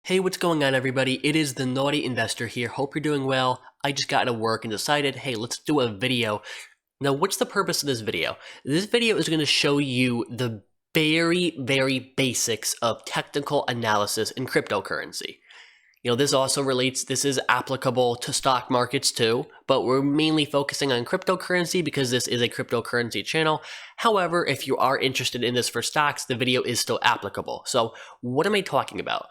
Hey, what's going on, everybody? It is the Naughty Investor here. Hope you're doing well. I just got to work and decided, hey, let's do a video. Now, what's the purpose of this video? This video is going to show you the very basics of technical analysis in cryptocurrency. This also this is applicable to stock markets too, but we're mainly focusing on cryptocurrency because this is a cryptocurrency channel. However, if you are interested in this for stocks, the video is still applicable. So what am I talking about?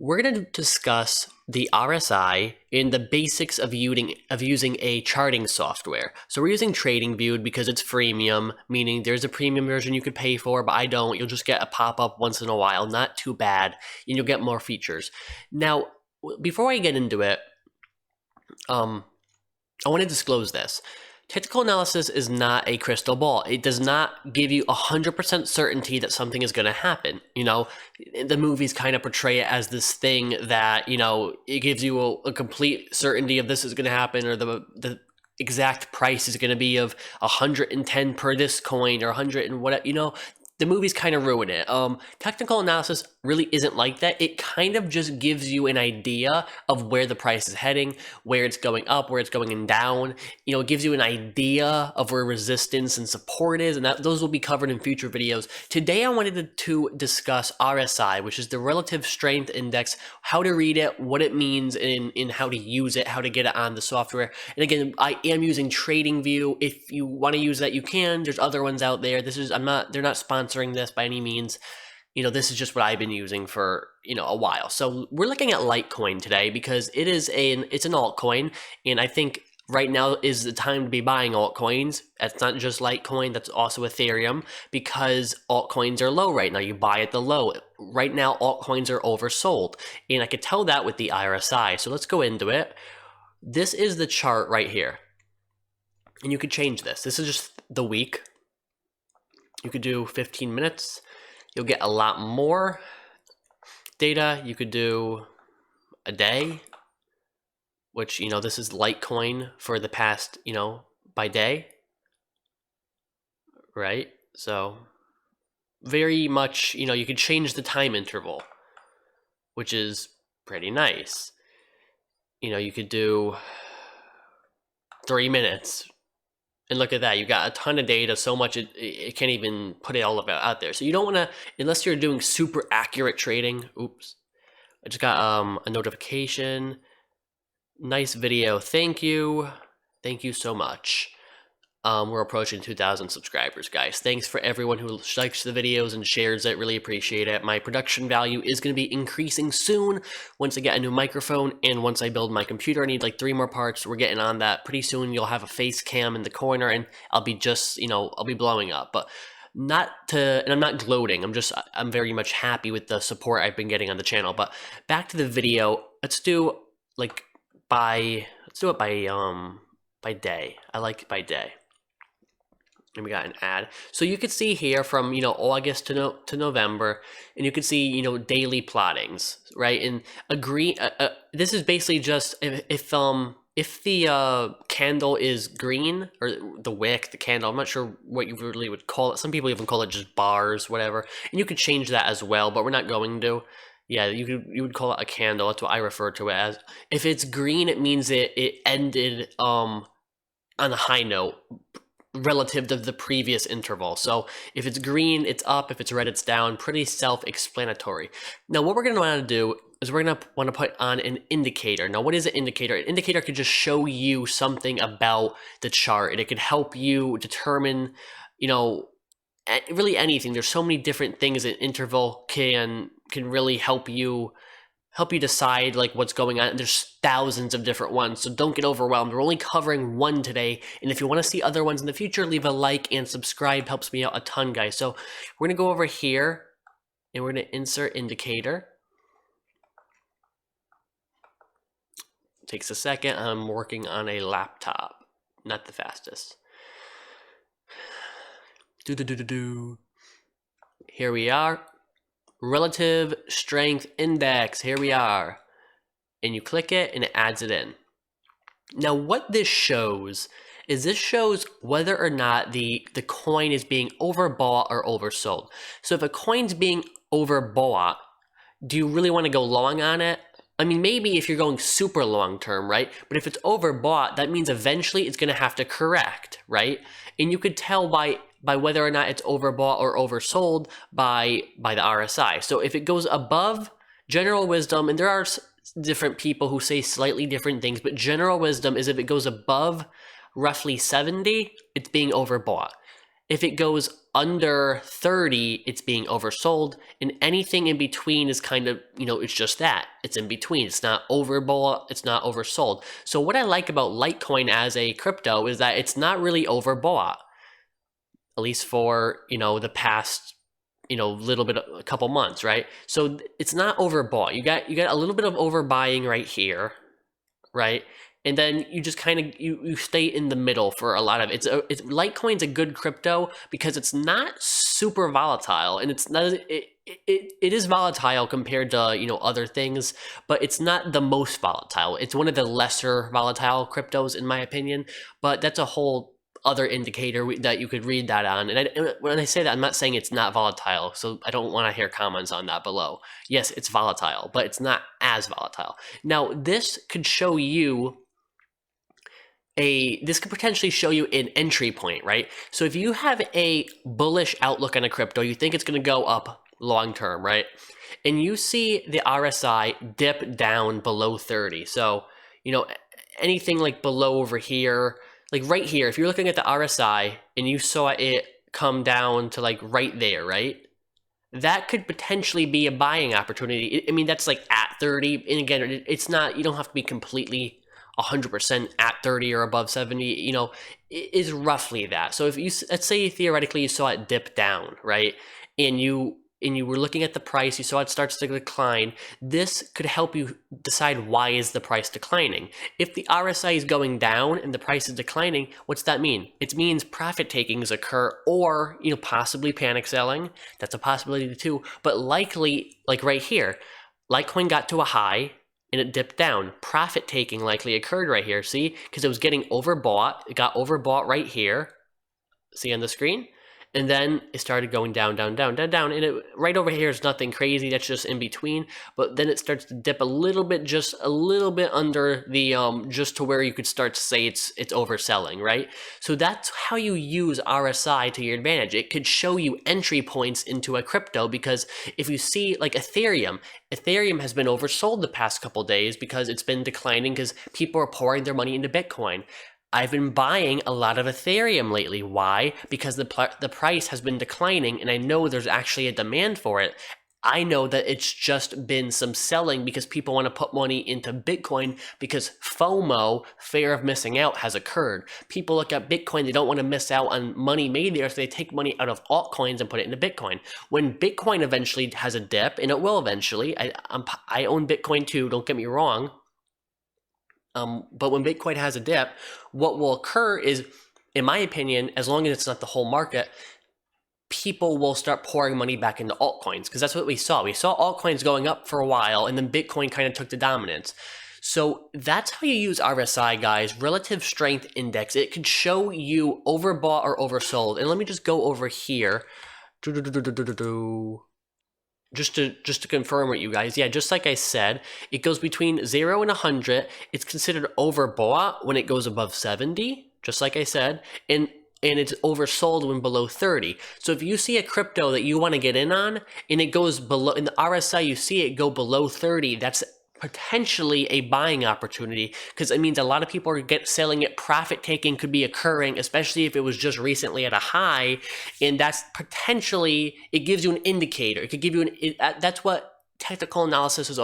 We're going to discuss the RSI and the basics of using a charting software. So we're using TradingView because it's freemium, meaning there's a premium version you could pay for, but I don't. You'll just get a pop-up once in a while, not too bad, and you'll get more features. Now, before I get into it, I want to disclose this. Technical analysis is not a crystal ball. It does not give you 100% certainty that something is going to happen. The movies kind of portray it as this thing that, it gives you a complete certainty of this is going to happen, or the exact price is going to be of 110 per this coin or 100 and whatever, the movies kind of ruin it. Technical analysis really isn't like that. It kind of just gives you an idea of where the price is heading, where it's going up, where it's going down. It gives you an idea of where resistance and support is, and those will be covered in future videos. Today, I wanted to discuss RSI, which is the Relative Strength Index, how to read it, what it means, and how to use it, how to get it on the software. And again, I am using TradingView. If you want to use that, you can. There's other ones out there. They're not sponsoring this by any means. This is just what I've been using for, a while. So we're looking at Litecoin today because it's an altcoin. And I think right now is the time to be buying altcoins. That's not just Litecoin, that's also Ethereum, because altcoins are low right now. You buy at the low. Right now, altcoins are oversold. And I could tell that with the RSI. So let's go into it. This is the chart right here. And you could change this. This is just the week. You could do 15 minutes. You'll get a lot more data. You could do a day, which, this is Litecoin for the past, by day, right? So very much, you could change the time interval, which is pretty nice. You could do 3 minutes. And look at that, you got a ton of data, so much it can't even put it all out there. So you don't want to, unless you're doing super accurate trading. Oops, I just got a notification. Nice video, thank you so much. We're approaching 2,000 subscribers, guys. Thanks for everyone who likes the videos and shares it. Really appreciate it. My production value is going to be increasing soon once I get a new microphone and once I build my computer. I need like 3 more parts. We're getting on that. Pretty soon you'll have a face cam in the corner and I'll be just, I'll be blowing up. But and I'm not gloating. I'm very much happy with the support I've been getting on the channel. But back to the video. Let's do it by day. I like by day. And we got an ad. So you could see here from, August to November, and you could see, daily plottings, right? And this is basically just if the candle is green, or the wick, the candle, I'm not sure what you really would call it. Some people even call it just bars, whatever. And you could change that as well, but we're not going to. Yeah, you would call it a candle. That's what I refer to it as. If it's green, it means it ended on a high note relative to the previous interval. So if it's green, it's up. If it's red, it's down. Pretty self-explanatory. Now, what we're going to want to do is we're going to want to put on an indicator. Now, what is an indicator? An indicator could just show you something about the chart, and it could help you determine, really anything. There's so many different things an interval can really help you decide like what's going on. And there's thousands of different ones, so don't get overwhelmed. We're only covering one today, and if you want to see other ones in the future, leave a like and subscribe. Helps me out a ton, guys. So we're gonna go over here and we're gonna insert indicator. Takes a second. I'm working on a laptop, not the fastest. Here we are. Relative Strength Index, here we are. And you click it and it adds it in. Now what this shows is whether or not the coin is being overbought or oversold. So if a coin's being overbought, do you really want to go long on it? I mean, maybe if you're going super long term, right? But if it's overbought, that means eventually it's going to have to correct, right? And you could tell by whether or not it's overbought or oversold by the RSI. So if it goes above general wisdom, and there are different people who say slightly different things, but general wisdom is if it goes above roughly 70, it's being overbought. If it goes under 30, it's being oversold, and anything in between is kind of, it's just that. It's in between. It's not overbought, it's not oversold. So what I like about Litecoin as a crypto is that it's not really overbought, at least for, the past, a couple months, right? So it's not overbought. You got a little bit of overbuying right here, right? And then you just kind of you stay in the middle for a lot of it. It's Litecoin's a good crypto because it's not super volatile, and it's not it is volatile compared to other things, but it's not the most volatile. It's one of the lesser volatile cryptos in my opinion, but that's a whole other indicator that you could read that on. And when I say that, I'm not saying it's not volatile, so I don't want to hear comments on that below. Yes, it's volatile, but it's not as volatile. Now, this could show you this could potentially show you an entry point, right? So if you have a bullish outlook on a crypto, you think it's going to go up long term, right? And you see the RSI dip down below 30. So, anything like below over here, like right here, if you're looking at the RSI and you saw it come down to like right there, right? That could potentially be a buying opportunity. I mean, that's like at 30. And again, it's not, you don't have to be completely 100% at 30 or above 70, it is roughly that. So if let's say theoretically you saw it dip down, right? And you were looking at the price, you saw it starts to decline, this could help you decide why is the price declining. If the RSI is going down and the price is declining, what's that mean? It means profit takings occur, or, possibly panic selling. That's a possibility too, but likely, like right here, Litecoin got to a high, and it dipped down. Profit taking likely occurred right here, see? Because it was getting overbought. It got overbought right here. See on the screen? And then it started going down, down, down, down, down. And right over here is nothing crazy. That's just in between. But then it starts to dip a little bit, just a little bit under the, just to where you could start to say it's overselling, right? So that's how you use RSI to your advantage. It could show you entry points into a crypto, because if you see like Ethereum has been oversold the past couple days because it's been declining because people are pouring their money into Bitcoin. I've been buying a lot of Ethereum lately. Why? Because the price has been declining, and I know there's actually a demand for it. I know that it's just been some selling because people want to put money into Bitcoin because FOMO, fear of missing out, has occurred. People look at Bitcoin, they don't want to miss out on money made there, so they take money out of altcoins and put it into Bitcoin. When Bitcoin eventually has a dip, and it will eventually, I own Bitcoin too, don't get me wrong, but when Bitcoin has a dip, what will occur is, in my opinion, as long as it's not the whole market, people will start pouring money back into altcoins, because that's what we saw. We saw altcoins going up for a while, and then Bitcoin kind of took the dominance. So that's how you use RSI, guys, Relative Strength Index. It could show you overbought or oversold. And let me just go over here. Just to confirm with you guys, yeah, just like I said, it goes between 0 and 100. It's considered overbought when it goes above 70, just like I said, and it's oversold when below 30. So if you see a crypto that you want to get in on, and it goes below, in the RSI you see it go below 30, that's potentially a buying opportunity, because it means a lot of people are selling it. Profit taking could be occurring, especially if it was just recently at a high, and that's potentially, it gives you an indicator. It could give you that's what technical analysis is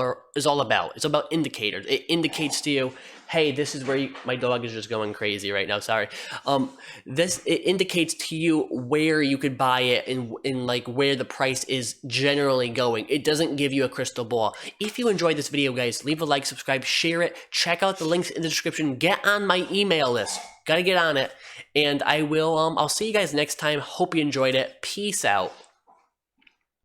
all about. It's about indicators. It indicates to you, hey, this is where my dog is just going crazy right now, sorry. It indicates to you where you could buy it, and like where the price is generally going. It doesn't give you a crystal ball. If you enjoyed this video, guys, leave a like, subscribe, share it, check out the links in the description, get on my email list. Gotta get on it. And I'll see you guys next time. Hope you enjoyed it. Peace out.